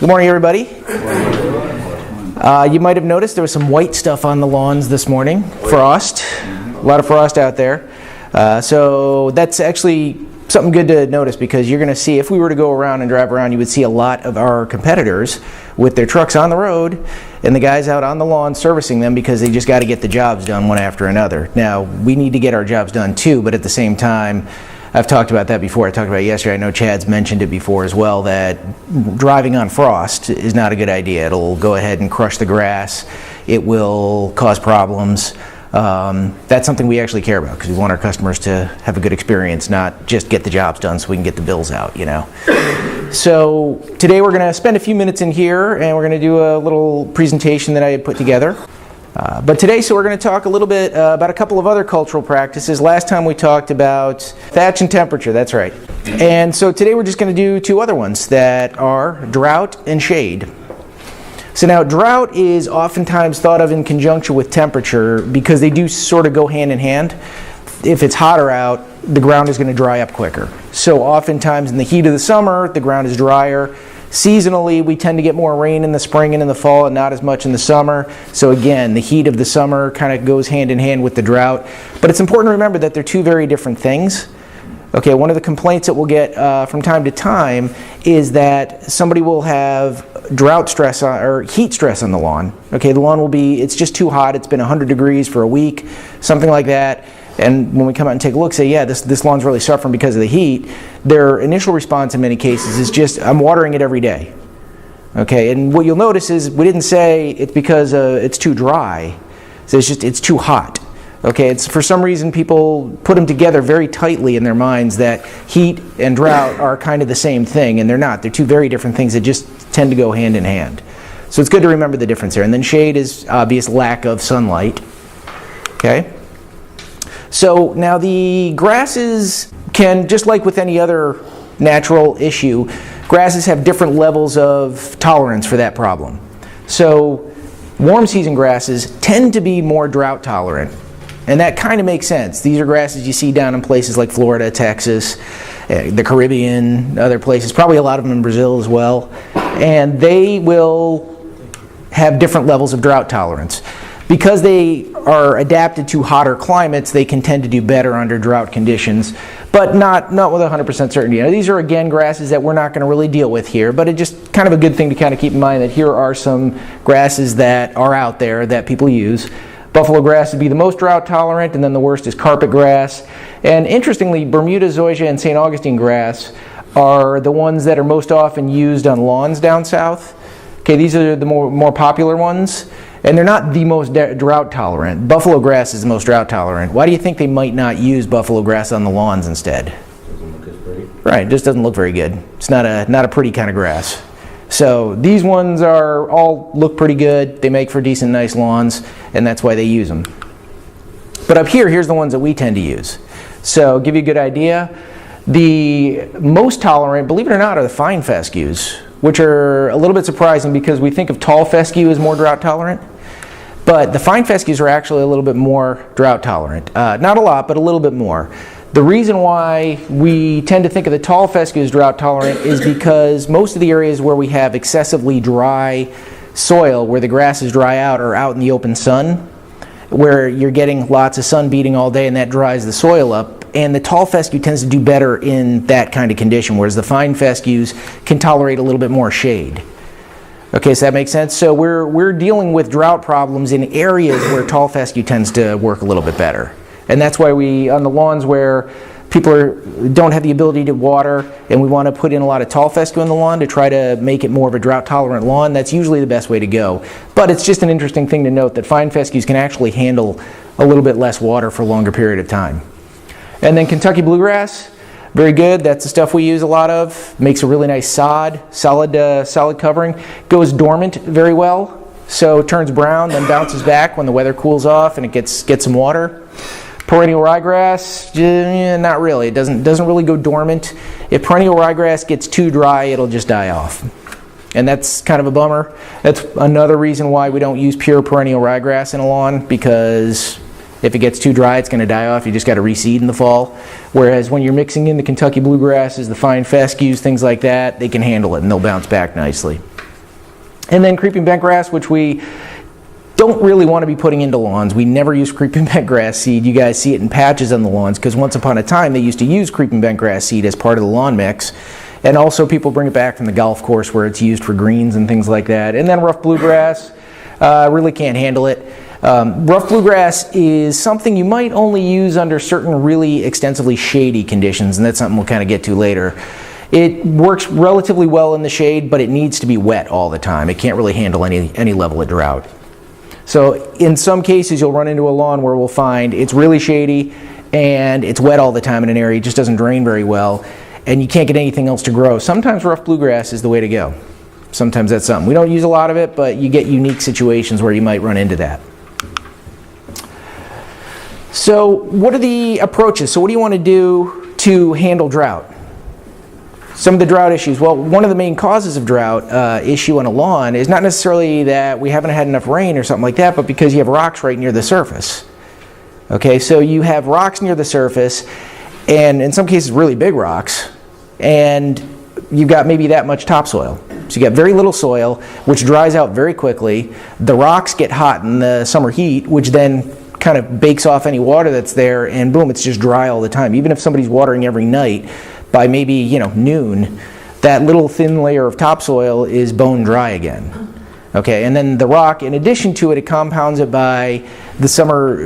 Good morning, everybody. You might have noticed there was some white stuff on the lawns this morning. Frost. A lot of frost out there. So that's actually something good to notice, because you're going to see, if we were to go around and drive around, you would see a lot of our competitors with their trucks on the road and the guys out on the lawn servicing them, because they just got to get the jobs done one after another. Now, we need to get our jobs done too, but at the same time, I've talked about that before. I talked about it yesterday. I know Chad's mentioned it before as well, that driving on frost is not a good idea. It'll go ahead and crush the grass. It will cause problems. That's something we actually care about, because we want our customers to have a good experience, not just get the jobs done so we can get the bills out, you know. So today we're going to spend a few minutes in here and we're going to do a little presentation that I had put together. But today, so we're going to talk a little bit about a couple of other cultural practices. Last time we talked about thatch and temperature, that's right. And so today we're just going to do two other ones that are drought and shade. So now, drought is oftentimes thought of in conjunction with temperature, because they do sort of go hand in hand. If it's hotter out, the ground is going to dry up quicker. So oftentimes in the heat of the summer, the ground is drier. Seasonally, we tend to get more rain in the spring and in the fall, and not as much in the summer. So again, the heat of the summer kind of goes hand in hand with the drought. But it's important to remember that they're two very different things. Okay, one of the complaints that we'll get from time to time is that somebody will have drought stress or heat stress on the lawn. Okay, the lawn will be, it's just too hot, it's been 100 degrees for a week, something like that. And when we come out and take a look, say, yeah, this lawn's really suffering because of the heat, their initial response in many cases is just, I'm watering it every day. Okay, and what you'll notice is we didn't say it's because it's too dry. So it's too hot. Okay, it's for some reason people put them together very tightly in their minds, that heat and drought are kind of the same thing, and they're not. They're two very different things that just tend to go hand in hand. So it's good to remember the difference there. And then shade is obvious lack of sunlight. Okay? So now the grasses can, just like with any other natural issue, grasses have different levels of tolerance for that problem. So warm season grasses tend to be more drought tolerant. And that kind of makes sense. These are grasses you see down in places like Florida, Texas, the Caribbean, other places, probably a lot of them in Brazil as well. And they will have different levels of drought tolerance. Because they are adapted to hotter climates, they can tend to do better under drought conditions, but not with 100% certainty. Now, these are, again, grasses that we're not going to really deal with here, but it's just kind of a good thing to kind of keep in mind that here are some grasses that are out there that people use. Buffalo grass would be the most drought tolerant, and then the worst is carpet grass. And interestingly, Bermuda zoysia and St. Augustine grass are the ones that are most often used on lawns down south. Okay, these are the more popular ones, and they're not the most drought tolerant. Buffalo grass is the most drought tolerant. Why do you think they might not use buffalo grass on the lawns instead? Doesn't look as pretty. Right, it just doesn't look very good. It's not a pretty kind of grass. So these ones all look pretty good. They make for decent, nice lawns, and that's why they use them. But up here's the ones that we tend to use. So give you a good idea. The most tolerant, believe it or not, are the fine fescues, which are a little bit surprising because we think of tall fescue as more drought tolerant. But the fine fescues are actually a little bit more drought tolerant. Not a lot, but a little bit more. The reason why we tend to think of the tall fescue as drought tolerant is because most of the areas where we have excessively dry soil, where the grasses dry out, are out in the open sun, where you're getting lots of sun beating all day, and that dries the soil up. And the tall fescue tends to do better in that kind of condition, whereas the fine fescues can tolerate a little bit more shade. Okay, so that makes sense? So we're dealing with drought problems in areas where tall fescue tends to work a little bit better. And that's why on the lawns where people don't have the ability to water, and we want to put in a lot of tall fescue in the lawn to try to make it more of a drought tolerant lawn, that's usually the best way to go. But it's just an interesting thing to note that fine fescues can actually handle a little bit less water for a longer period of time. And then Kentucky bluegrass, very good. That's the stuff we use a lot of. Makes a really nice solid covering. Goes dormant very well, so it turns brown, then bounces back when the weather cools off and it gets some water. Perennial ryegrass, not really. It doesn't really go dormant. If perennial ryegrass gets too dry, it'll just die off. And that's kind of a bummer. That's another reason why we don't use pure perennial ryegrass in a lawn, because if it gets too dry, it's going to die off. You just got to reseed in the fall. Whereas when you're mixing in the Kentucky bluegrasses, the fine fescues, things like that, they can handle it and they'll bounce back nicely. And then creeping bent grass, which we don't really want to be putting into lawns. We never use creeping bent grass seed. You guys see it in patches on the lawns because once upon a time they used to use creeping bent grass seed as part of the lawn mix. And also people bring it back from the golf course where it's used for greens and things like that. And then rough bluegrass, really can't handle it. Rough bluegrass is something you might only use under certain really extensively shady conditions, and that's something we'll kind of get to later. It works relatively well in the shade, but it needs to be wet all the time. It can't really handle any level of drought. So in some cases you'll run into a lawn where we'll find it's really shady and it's wet all the time in an area, it just doesn't drain very well, and you can't get anything else to grow. Sometimes rough bluegrass is the way to go. Sometimes that's something. We don't use a lot of it, but you get unique situations where you might run into that. So what are the approaches? So what do you want to do to handle drought? Some of the drought issues. Well, one of the main causes of drought issue on a lawn is not necessarily that we haven't had enough rain or something like that, but because you have rocks right near the surface. Okay, so you have rocks near the surface, and in some cases really big rocks, and you've got maybe that much topsoil. So you got very little soil, which dries out very quickly. The rocks get hot in the summer heat, which then kind of bakes off any water that's there, and boom, it's just dry all the time. Even if somebody's watering every night, by maybe noon, that little thin layer of topsoil is bone dry again. Okay, and then the rock, in addition to it, it compounds it by the summer,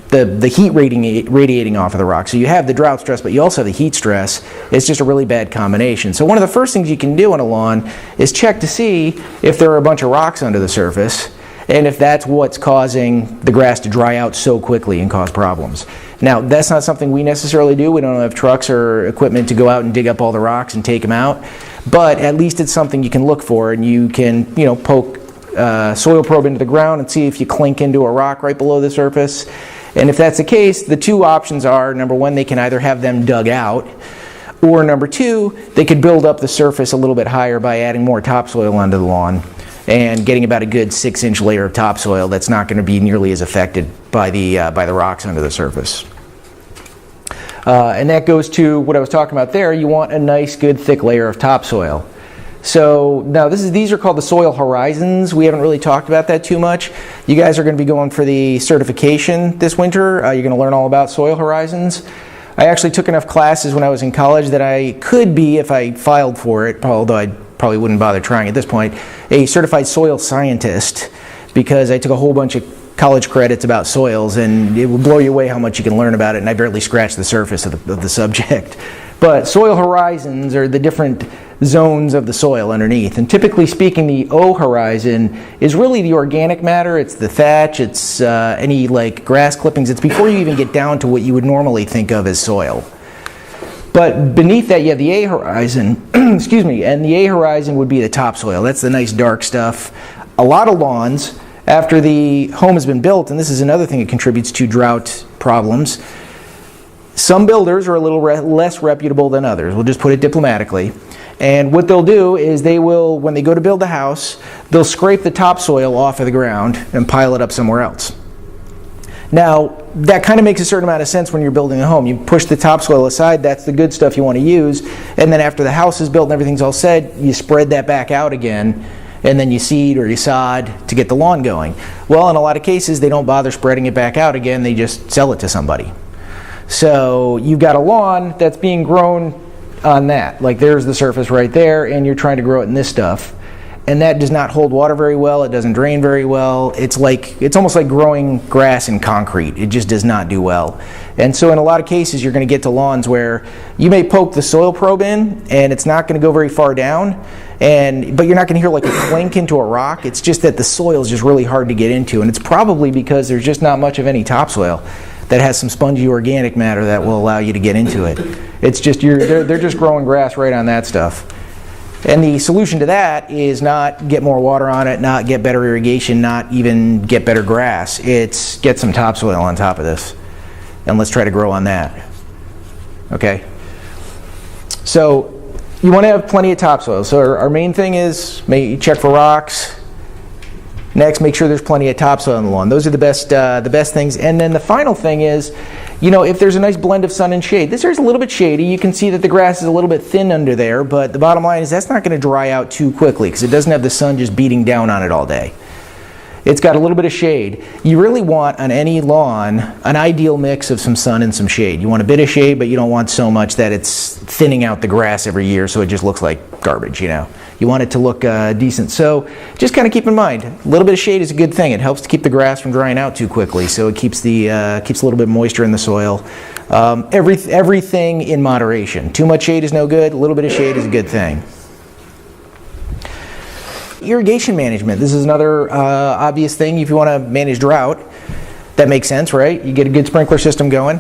the heat radiating off of the rock. So you have the drought stress, but you also have the heat stress. It's just a really bad combination. So one of the first things you can do on a lawn is check to see if there are a bunch of rocks under the surface, and if that's what's causing the grass to dry out so quickly and cause problems. Now, that's not something we necessarily do. We don't have trucks or equipment to go out and dig up all the rocks and take them out. But at least it's something you can look for, and you can, poke a soil probe into the ground and see if you clink into a rock right below the surface. And if that's the case, the two options are, number one, they can either have them dug out, or number two, they could build up the surface a little bit higher by adding more topsoil onto the lawn and getting about a good 6-inch layer of topsoil that's not going to be nearly as affected by the rocks under the surface. And that goes to what I was talking about there. You want a nice, good, thick layer of topsoil. So now these are called the soil horizons. We haven't really talked about that too much. You guys are going to be going for the certification this winter. You're going to learn all about soil horizons. I actually took enough classes when I was in college that I could be, if I filed for it, although I probably wouldn't bother trying at this point, a certified soil scientist, because I took a whole bunch of college credits about soils, and it will blow you away how much you can learn about it, and I barely scratched the surface of the subject. But soil horizons are the different zones of the soil underneath, and typically speaking, the O horizon is really the organic matter. It's the thatch, it's any grass clippings. It's before you even get down to what you would normally think of as soil. But beneath that you have the A horizon, excuse me, and the A horizon would be the topsoil. That's the nice dark stuff. A lot of lawns, after the home has been built, and this is another thing that contributes to drought problems, some builders are a little less reputable than others. We'll just put it diplomatically. And what they'll do is they will, when they go to build the house, they'll scrape the topsoil off of the ground and pile it up somewhere else. Now, that kind of makes a certain amount of sense when you're building a home. You push the topsoil aside, that's the good stuff you want to use, and then after the house is built and everything's all set, you spread that back out again, and then you seed or you sod to get the lawn going. Well, in a lot of cases, they don't bother spreading it back out again, they just sell it to somebody. So you've got a lawn that's being grown on that. Like there's the surface right there, and you're trying to grow it in this stuff. And that does not hold water very well, it doesn't drain very well. It's almost like growing grass in concrete. It just does not do well. And so in a lot of cases you're going to get to lawns where you may poke the soil probe in and it's not going to go very far down, but you're not going to hear like a clink into a rock. It's just that the soil is just really hard to get into, and it's probably because there's just not much of any topsoil that has some spongy organic matter that will allow you to get into it. It's just they're just growing grass right on that stuff. And the solution to that is not get more water on it, not get better irrigation, not even get better grass. It's get some topsoil on top of this, and let's try to grow on that. Okay? So you want to have plenty of topsoil. So our main thing is check for rocks. Next, make sure there's plenty of topsoil on the lawn. Those are the best things. And then the final thing is if there's a nice blend of sun and shade. This area's a little bit shady. You can see that the grass is a little bit thin under there, but the bottom line is that's not going to dry out too quickly because it doesn't have the sun just beating down on it all day. It's got a little bit of shade. You really want on any lawn an ideal mix of some sun and some shade. You want a bit of shade, but you don't want so much that it's thinning out the grass every year so it just looks like garbage, You want it to look decent. So just kind of keep in mind, a little bit of shade is a good thing. It helps to keep the grass from drying out too quickly, so it keeps a little bit of moisture in the soil. Everything in moderation. Too much shade is no good. A little bit of shade is a good thing. Irrigation management. This is another obvious thing if you want to manage drought. That makes sense, right? You get a good sprinkler system going.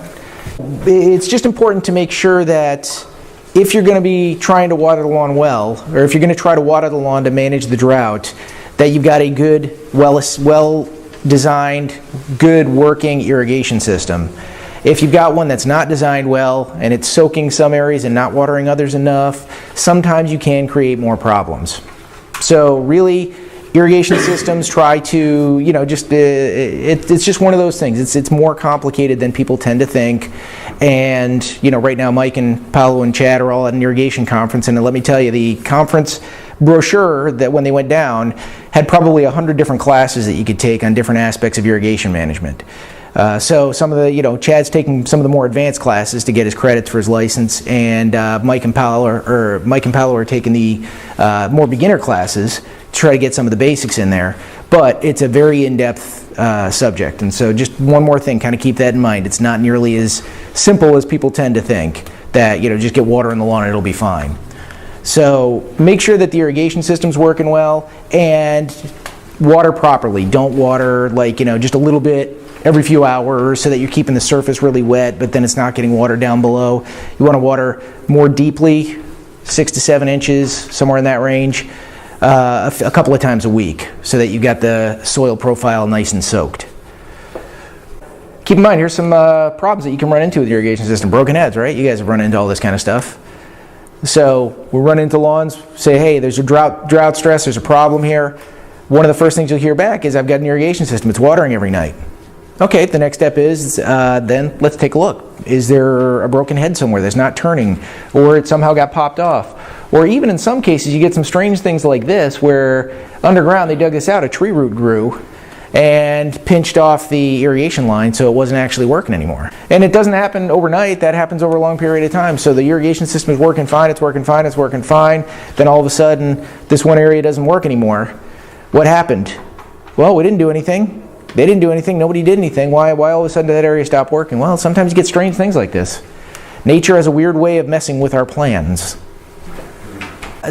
It's just important to make sure that if you're going to be trying to water the lawn well, or if you're going to try to water the lawn to manage the drought, that you've got a good, well-designed, good working irrigation system. If you've got one that's not designed well and it's soaking some areas and not watering others enough, sometimes you can create more problems. So really, irrigation systems try to, it's just one of those things. It's more complicated than people tend to think. And, right now Mike and Paolo and Chad are all at an irrigation conference. And let me tell you, the conference brochure that when they went down had probably 100 different classes that you could take on different aspects of irrigation management. So some of the, Chad's taking some of the more advanced classes to get his credits for his license, and Mike and Paolo are taking the more beginner classes to try to get some of the basics in there. But it's a very in-depth subject, and so just one more thing, kind of keep that in mind. It's not nearly as simple as people tend to think, that just get water in the lawn and it'll be fine. So make sure that the irrigation system's working well, and water properly. Don't water just a little bit every few hours so that you're keeping the surface really wet, but then it's not getting water down below. You want to water more deeply, 6 to 7 inches, somewhere in that range, a couple of times a week so that you've got the soil profile nice and soaked. Keep in mind, here's some problems that you can run into with the irrigation system. Broken heads, right? You guys have run into all this kind of stuff. So we'll run into lawns, say, hey, there's a drought stress, there's a problem here. One of the first things you'll hear back is, I've got an irrigation system, it's watering every night. Okay, the next step is, then let's take a look. Is there a broken head somewhere that's not turning, or it somehow got popped off? Or even in some cases, you get some strange things like this, where underground they dug this out, a tree root grew and pinched off the irrigation line, so it wasn't actually working anymore. And it doesn't happen overnight, that happens over a long period of time. So the irrigation system is working fine, it's working fine, it's working fine. Then all of a sudden, this one area doesn't work anymore. What happened? Well, we didn't do anything. They didn't do anything, nobody did anything. Why all of a sudden did that area stop working? Well, sometimes you get strange things like this. Nature has a weird way of messing with our plans.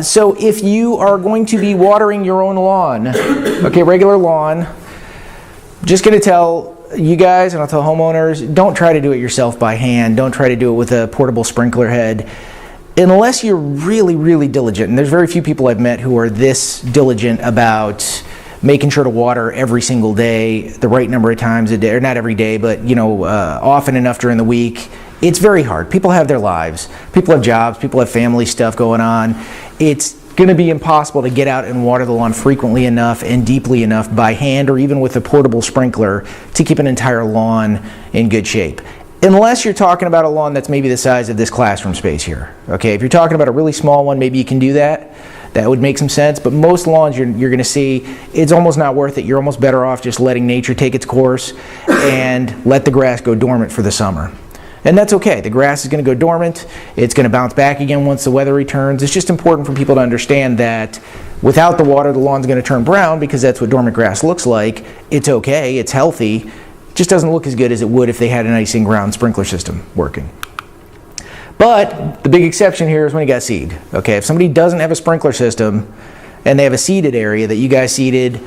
So if you are going to be watering your own lawn, okay, regular lawn, just going to tell you guys, and I'll tell homeowners, don't try to do it yourself by hand. Don't try to do it with a portable sprinkler head. Unless you're really, really diligent, and there's very few people I've met who are this diligent about making sure to water every single day, the right number of times a day, or not every day, but often enough during the week. It's very hard. People have their lives. People have jobs. People have family stuff going on. It's going to be impossible to get out and water the lawn frequently enough and deeply enough by hand or even with a portable sprinkler to keep an entire lawn in good shape. Unless you're talking about a lawn that's maybe the size of this classroom space here. Okay, if you're talking about a really small one, maybe you can do that. That would make some sense, but most lawns you're going to see, it's almost not worth it. You're almost better off just letting nature take its course and let the grass go dormant for the summer. And that's okay. The grass is going to go dormant. It's going to bounce back again once the weather returns. It's just important for people to understand that without the water, the lawn's going to turn brown because that's what dormant grass looks like. It's okay. It's healthy. It just doesn't look as good as it would if they had a nice in-ground sprinkler system working. But the big exception here is when you got seed. Okay, if somebody doesn't have a sprinkler system and they have a seeded area that you guys seeded,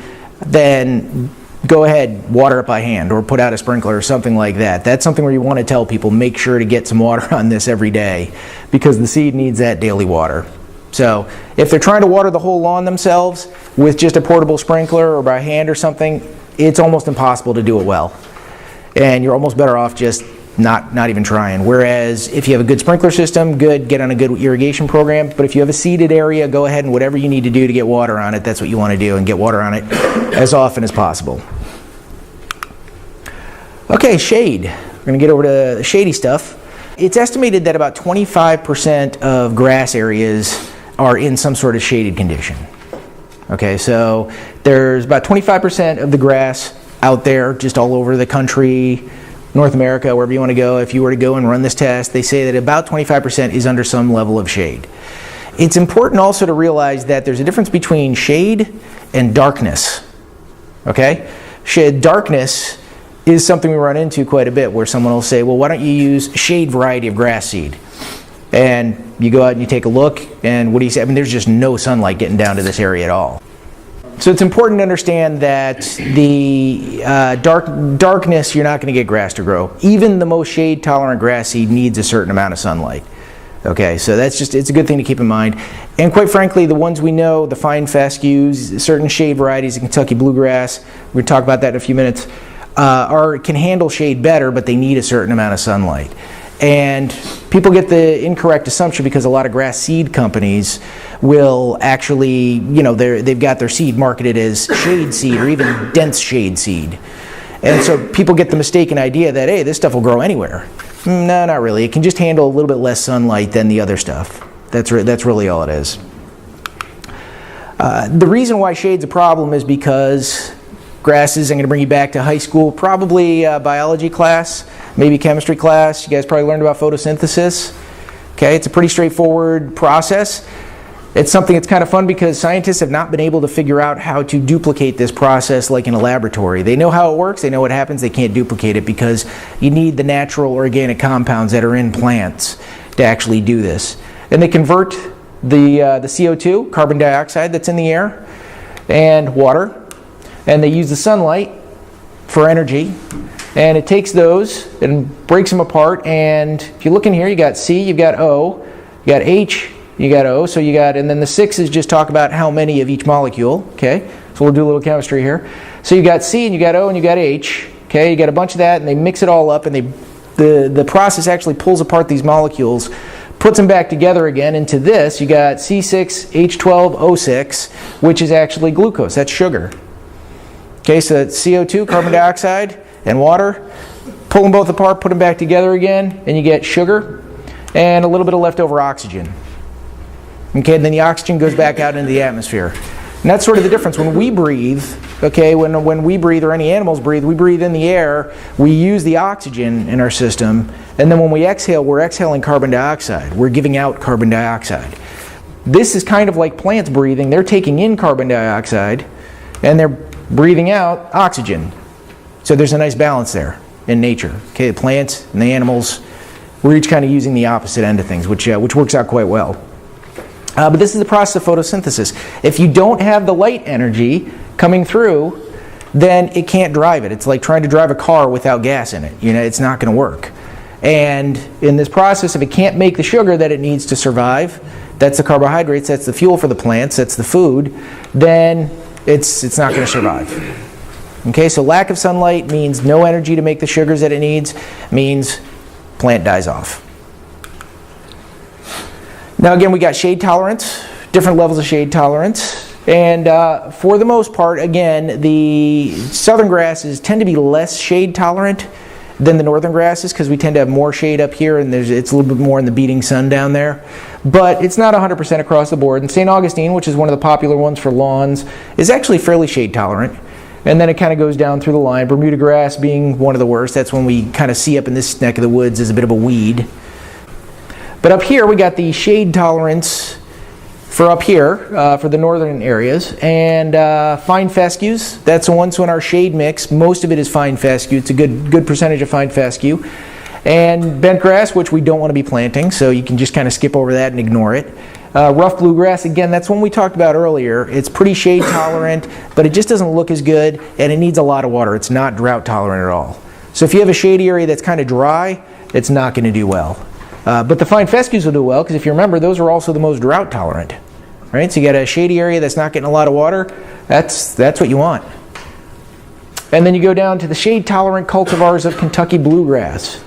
then go ahead, water it by hand or put out a sprinkler or something like that. That's something where you want to tell people, make sure to get some water on this every day because the seed needs that daily water. So if they're trying to water the whole lawn themselves with just a portable sprinkler or by hand or something, it's almost impossible to do it well. And you're almost better off just not even trying. Whereas if you have a good sprinkler system, good, get on a good irrigation program. But if you have a seeded area, go ahead and whatever you need to do to get water on it, that's what you want to do, and get water on it as often as possible. Okay, shade. We're going to get over to the shady stuff. It's estimated that about 25% of grass areas are in some sort of shaded condition. Okay, so there's about 25% of the grass out there just all over the country, North America, wherever you want to go. If you were to go and run this test, they say that about 25% is under some level of shade. It's important also to realize that there's a difference between shade and darkness. Okay? Darkness is something we run into quite a bit, where someone will say, well, why don't you use a shade variety of grass seed? And you go out and you take a look, and what do you say? I mean, there's just no sunlight getting down to this area at all. So it's important to understand that the darkness, you're not going to get grass to grow. Even the most shade-tolerant grass seed needs a certain amount of sunlight. Okay, so it's a good thing to keep in mind. And quite frankly, the ones we know, the fine fescues, certain shade varieties of Kentucky bluegrass, we're going to talk about that in a few minutes, can handle shade better, but they need a certain amount of sunlight. And people get the incorrect assumption because a lot of grass seed companies will actually, they've got their seed marketed as shade seed or even dense shade seed. And so people get the mistaken idea that, hey, this stuff will grow anywhere. No, not really. It can just handle a little bit less sunlight than the other stuff. That's really all it is. The reason why shade's a problem is because grasses, I'm going to bring you back to high school, probably biology class, maybe chemistry class. You guys probably learned about photosynthesis. Okay, it's a pretty straightforward process. It's something that's kind of fun because scientists have not been able to figure out how to duplicate this process like in a laboratory. They know how it works, they know what happens, they can't duplicate it because you need the natural organic compounds that are in plants to actually do this. And they convert the CO2, carbon dioxide that's in the air, and water, and they use the sunlight for energy. And it takes those and breaks them apart, and if you look in here, you got C, you've got O, you got H, you got O, so you got, and then the sixes just talk about how many of each molecule, okay? So we'll do a little chemistry here. So you got C, and you got O, and you got H, okay? You got a bunch of that, and they mix it all up, and the process actually pulls apart these molecules, puts them back together again into this. You got C6H12O6, which is actually glucose, that's sugar. Okay, so that's CO2, carbon dioxide, and water. Pull them both apart, put them back together again, and you get sugar and a little bit of leftover oxygen. Okay, and then the oxygen goes back out into the atmosphere. And that's sort of the difference. When we breathe, okay, when we breathe or any animals breathe, we breathe in the air, we use the oxygen in our system, and then when we exhale, we're exhaling carbon dioxide. We're giving out carbon dioxide. This is kind of like plants breathing. They're taking in carbon dioxide, and they're breathing out oxygen. So there's a nice balance there in nature. Okay, the plants and the animals, we're each kind of using the opposite end of things, which works out quite well. But this is the process of photosynthesis. If you don't have the light energy coming through, then it can't drive it. It's like trying to drive a car without gas in it. It's not going to work. And in this process, if it can't make the sugar that it needs to survive, that's the carbohydrates, that's the fuel for the plants, that's the food, then it's not going to survive. Okay, so lack of sunlight means no energy to make the sugars that it needs, means plant dies off. Now again, we got shade tolerance, different levels of shade tolerance. And for the most part, again, the southern grasses tend to be less shade tolerant than the northern grasses because we tend to have more shade up here and it's a little bit more in the beating sun down there. But it's not 100% across the board. And St. Augustine, which is one of the popular ones for lawns, is actually fairly shade tolerant. And then it kind of goes down through the line. Bermuda grass being one of the worst. That's when we kind of see up in this neck of the woods as a bit of a weed. But up here we got the shade tolerance for up here, for the northern areas. And fine fescues, that's the ones in our shade mix. Most of it is fine fescue. It's a good percentage of fine fescue. And bent grass, which we don't want to be planting, so you can just kind of skip over that and ignore it. Rough bluegrass, again, that's one we talked about earlier. It's pretty shade tolerant, but it just doesn't look as good, and it needs a lot of water. It's not drought tolerant at all. So if you have a shady area that's kind of dry, it's not going to do well. But the fine fescues will do well, because if you remember, those are also the most drought tolerant. Right? So you got a shady area that's not getting a lot of water, that's what you want. And then you go down to the shade tolerant cultivars of Kentucky bluegrass.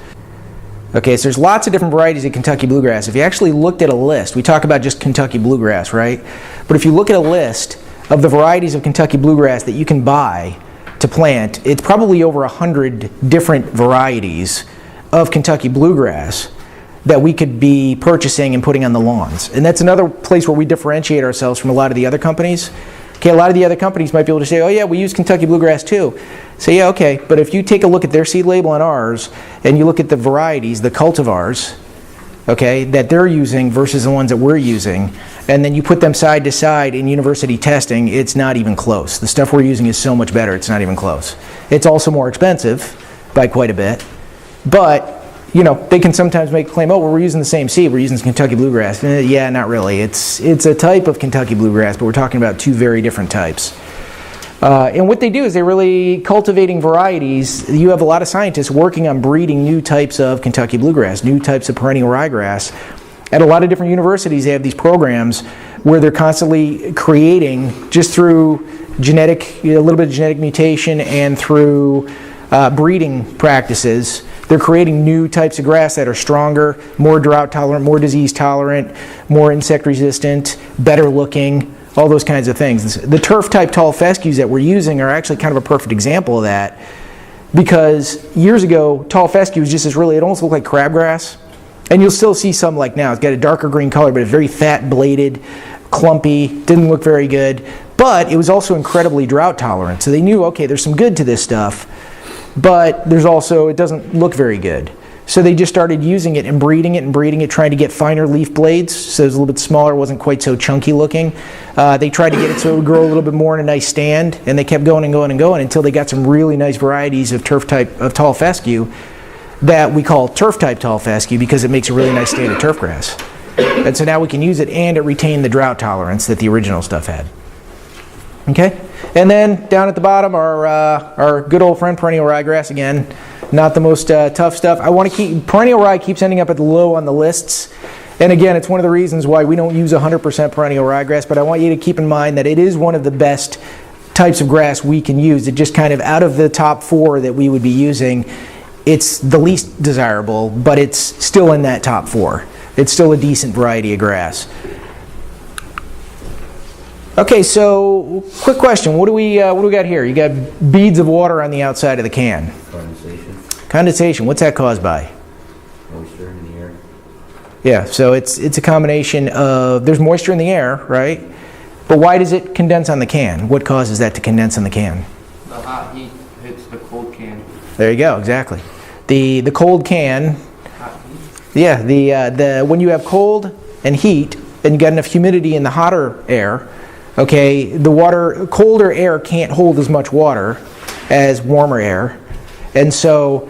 Okay, so there's lots of different varieties of Kentucky bluegrass. If you actually looked at a list, we talk about just Kentucky bluegrass, right? But if you look at a list of the varieties of Kentucky bluegrass that you can buy to plant, it's probably over 100 different varieties of Kentucky bluegrass that we could be purchasing and putting on the lawns. And that's another place where we differentiate ourselves from a lot of the other companies. Okay, a lot of the other companies might be able to say, oh yeah, we use Kentucky bluegrass too. Say, yeah, okay, but if you take a look at their seed label and ours, and you look at the varieties, the cultivars, okay, that they're using versus the ones that we're using, and then you put them side to side in university testing, it's not even close. The stuff we're using is so much better, it's not even close. It's also more expensive by quite a bit, but you know, they can sometimes make a claim, oh, well, we're using the same seed, we're using Kentucky bluegrass. Yeah, not really. It's a type of Kentucky bluegrass, but we're talking about two very different types. And what they do is they're really cultivating varieties. You have a lot of scientists working on breeding new types of Kentucky bluegrass, new types of perennial ryegrass. At a lot of different universities, they have these programs where they're constantly creating, just through genetic, a little bit of genetic mutation and through breeding practices, they're creating new types of grass that are stronger, more drought tolerant, more disease tolerant, more insect resistant, better looking, all those kinds of things. The turf type tall fescues that we're using are actually kind of a perfect example of that, because years ago, tall fescue was just this really, it almost looked like crabgrass. And you'll still see some like now. It's got a darker green color, but it's very fat bladed, clumpy, didn't look very good. But it was also incredibly drought tolerant. So they knew, okay, there's some good to this stuff, but there's also, it doesn't look very good. So they just started using it and breeding it, trying to get finer leaf blades, so it was a little bit smaller, wasn't quite so chunky looking. They tried to get it so it would grow a little bit more in a nice stand, and they kept going and going and going until they got some really nice varieties of turf type of tall fescue that we call turf type tall fescue, because it makes a really nice stand of turf grass. And so now we can use it, and it retained the drought tolerance that the original stuff had. Okay, and then down at the bottom our good old friend perennial ryegrass again. Not the most tough stuff. I want to keep, perennial rye keeps ending up at the low on the lists. And again, it's one of the reasons why we don't use 100% perennial ryegrass, but I want you to keep in mind that it is one of the best types of grass we can use. It just kind of, out of the top 4 that we would be using, it's the least desirable, but it's still in that top 4. It's still a decent variety of grass. Okay, so quick question. What do we got here? You got beads of water on the outside of the can. Condensation. Condensation. What's that caused by? Moisture in the air. Yeah, so it's a combination of, there's moisture in the air, right? But why does it condense on the can? What causes that to condense on the can? The hot heat hits the cold can. There you go, exactly. The cold can. Hot heat? Yeah, the when you have cold and heat and you got enough humidity in the hotter air, okay, the water, colder air can't hold as much water as warmer air. And so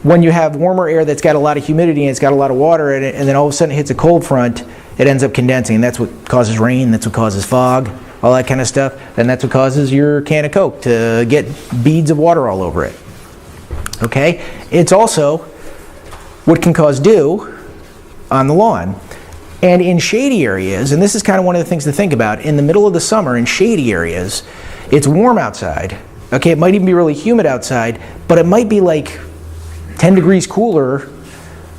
when you have warmer air that's got a lot of humidity and it's got a lot of water in it, and then all of a sudden it hits a cold front, it ends up condensing. And that's what causes rain, that's what causes fog, all that kind of stuff. And that's what causes your can of Coke to get beads of water all over it. Okay? It's also what can cause dew on the lawn. And in shady areas, and this is kind of one of the things to think about, in the middle of the summer in shady areas, it's warm outside. Okay, it might even be really humid outside, but it might be like 10 degrees cooler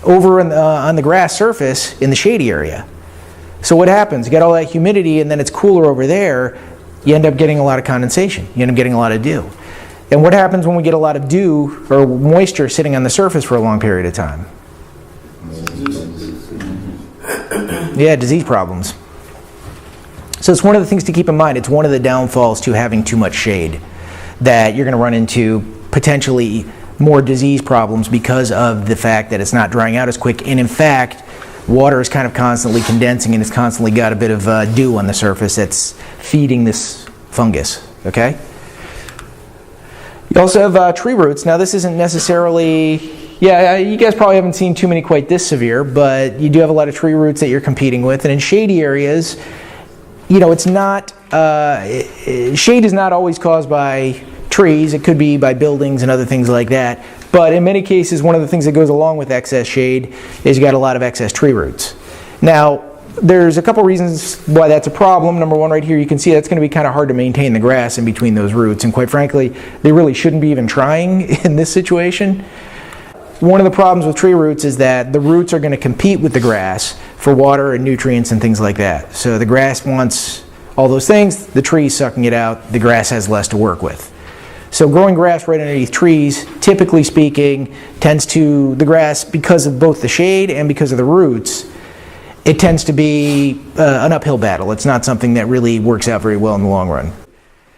over on the grass surface in the shady area. So what happens? You get all that humidity and then it's cooler over there, you end up getting a lot of condensation. You end up getting a lot of dew. And what happens when we get a lot of dew or moisture sitting on the surface for a long period of time? Yeah, disease problems. So it's one of the things to keep in mind. It's one of the downfalls to having too much shade, that you're going to run into potentially more disease problems because of the fact that it's not drying out as quick. And in fact, water is kind of constantly condensing and it's constantly got a bit of dew on the surface that's feeding this fungus. Okay? You also have tree roots. Now this isn't necessarily... Yeah, you guys probably haven't seen too many quite this severe, but you do have a lot of tree roots that you're competing with. And in shady areas, you know, it's not, shade is not always caused by trees. It could be by buildings and other things like that. But in many cases, one of the things that goes along with excess shade is you got a lot of excess tree roots. Now, there's a couple reasons why that's a problem. Number one, right here, you can see that's going to be kind of hard to maintain the grass in between those roots. And quite frankly, they really shouldn't be even trying in this situation. One of the problems with tree roots is that the roots are going to compete with the grass for water and nutrients and things like that. So the grass wants all those things, the tree's sucking it out, the grass has less to work with. So growing grass right underneath trees, typically speaking, the grass, because of both the shade and because of the roots, it tends to be an uphill battle. It's not something that really works out very well in the long run.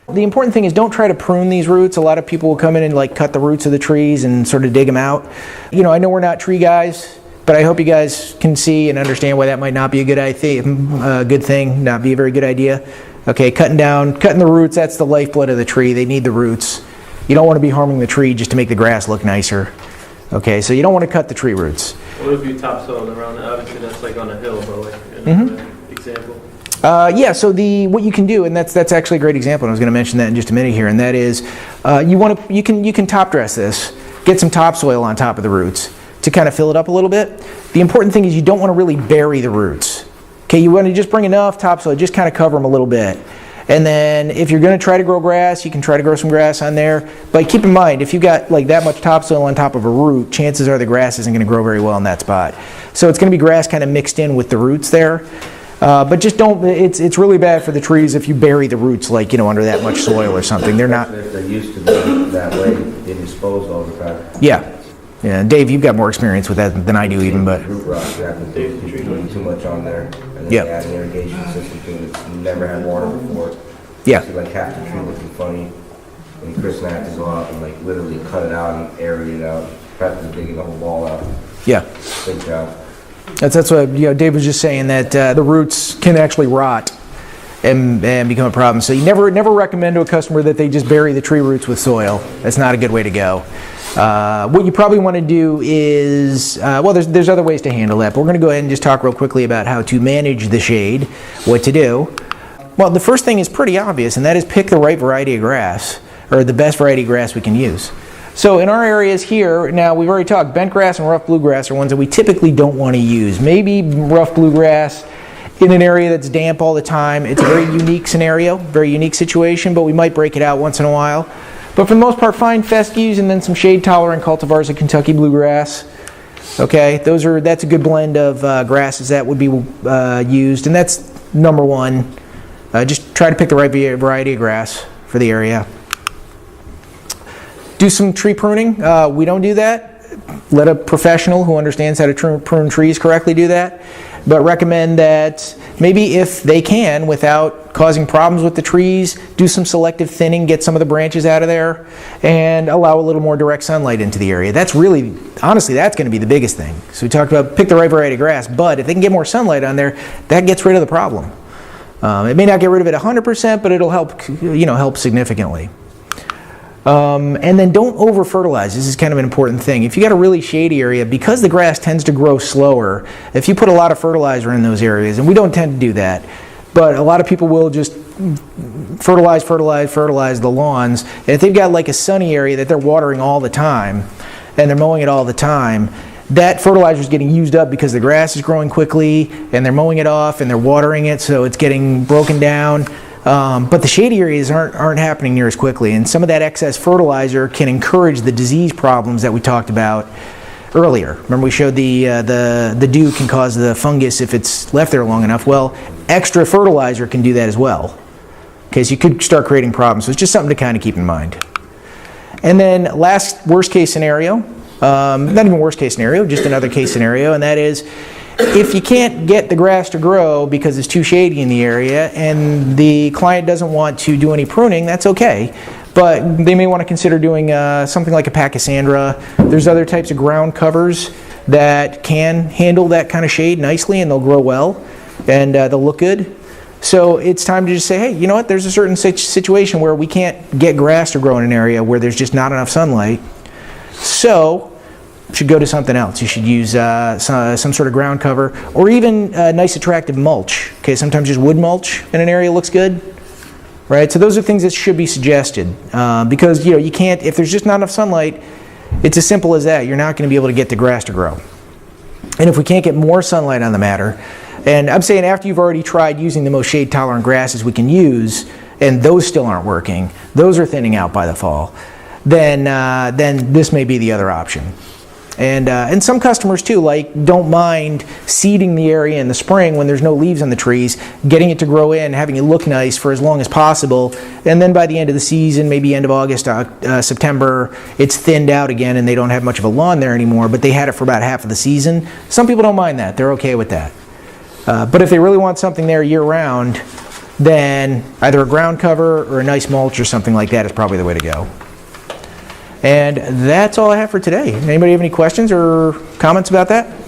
The important thing is don't try to prune these roots. A lot of people will come in and like cut the roots of the trees and sort of dig them out. You know, I know we're not tree guys, but I hope you guys can see and understand why that might not be a good thing, not be a very good idea. Okay, cutting the roots, that's the lifeblood of the tree. They need the roots. You don't want to be harming the tree just to make the grass look nicer. Okay, so you don't want to cut the tree roots. What if you topsoil around it? Obviously that's like on a hill, but like an example. Yeah, so what you can do, and that's actually a great example, and I was going to mention that in just a minute here, and that is you can top dress this, get some topsoil on top of the roots to kind of fill it up a little bit. The important thing is you don't want to really bury the roots. Okay, you want to just bring enough topsoil, just kind of cover them a little bit. And then if you're going to try to grow grass, you can try to grow some grass on there. But keep in mind, if you've got like that much topsoil on top of a root, chances are the grass isn't going to grow very well in that spot. So it's going to be grass kind of mixed in with the roots there. But just don't, it's really bad for the trees if you bury the roots like, under that much soil or something. They're not. If they're used to being that way, they dispose all the time. Yeah. Yeah, Dave, you've got more experience with that than I do even, but. Root rot happens if you're doing too much on there. And then they add an irrigation system to it. It's never had water before. Yeah. See, like half the tree looking funny. And Chris and I have to go out and like literally cut it out and aerate it out. Practice digging the whole wall out. Yeah. Big job. That's what Dave was just saying, that the roots can actually rot and become a problem. So you never recommend to a customer that they just bury the tree roots with soil. That's not a good way to go. What you probably want to do is, there's other ways to handle that, but we're going to go ahead and just talk real quickly about how to manage the shade, what to do. Well, the first thing is pretty obvious, and that is pick the right variety of grass, or the best variety of grass we can use. So in our areas here, now we've already talked, bent grass and rough bluegrass are ones that we typically don't want to use. Maybe rough bluegrass in an area that's damp all the time. It's a very unique scenario, very unique situation, but we might break it out once in a while. But for the most part, fine fescues and then some shade-tolerant cultivars of Kentucky bluegrass. Okay, that's a good blend of grasses that would be used, and that's number one. Just try to pick the right variety of grass for the area. Do some tree pruning. We don't do that. Let a professional who understands how to prune trees correctly do that. But recommend that maybe if they can, without causing problems with the trees, do some selective thinning, get some of the branches out of there, and allow a little more direct sunlight into the area. That's really, honestly, that's going to be the biggest thing. So we talked about pick the right variety of grass, but if they can get more sunlight on there, that gets rid of the problem. It may not get rid of it 100%, but it'll help significantly. And then don't over fertilize. This is kind of an important thing. If you got a really shady area, because the grass tends to grow slower, if you put a lot of fertilizer in those areas, and we don't tend to do that, but a lot of people will just fertilize the lawns. And if they've got like a sunny area that they're watering all the time and they're mowing it all the time, that fertilizer is getting used up because the grass is growing quickly and they're mowing it off and they're watering it, so it's getting broken down. But the shady areas aren't happening near as quickly, and some of that excess fertilizer can encourage the disease problems that we talked about earlier. Remember we showed the dew can cause the fungus if it's left there long enough. Well, extra fertilizer can do that as well. Okay, so you could start creating problems. So it's just something to kind of keep in mind. And then worst case scenario, not even worst case scenario, just another case scenario, and that is if you can't get the grass to grow because it's too shady in the area and the client doesn't want to do any pruning, that's okay. But they may want to consider doing something like a pachysandra. There's other types of ground covers that can handle that kind of shade nicely and they'll grow well and they'll look good. So it's time to just say, hey, you know what, there's a certain situation where we can't get grass to grow in an area where there's just not enough sunlight. So you should go to something else. You should use some sort of ground cover or even nice attractive mulch. Okay, sometimes just wood mulch in an area looks good. Right? So those are things that should be suggested because you can't, if there's just not enough sunlight, it's as simple as that. You're not going to be able to get the grass to grow. And if we can't get more sunlight on the matter, and I'm saying after you've already tried using the most shade tolerant grasses we can use and those still aren't working, those are thinning out by the fall, then this may be the other option. And some customers too, like, don't mind seeding the area in the spring when there's no leaves on the trees, getting it to grow in, having it look nice for as long as possible, and then by the end of the season, maybe end of August, September, it's thinned out again and they don't have much of a lawn there anymore, but they had it for about half of the season. Some people don't mind that. They're okay with that. But if they really want something there year-round, then either a ground cover or a nice mulch or something like that is probably the way to go. And that's all I have for today. Anybody have any questions or comments about that?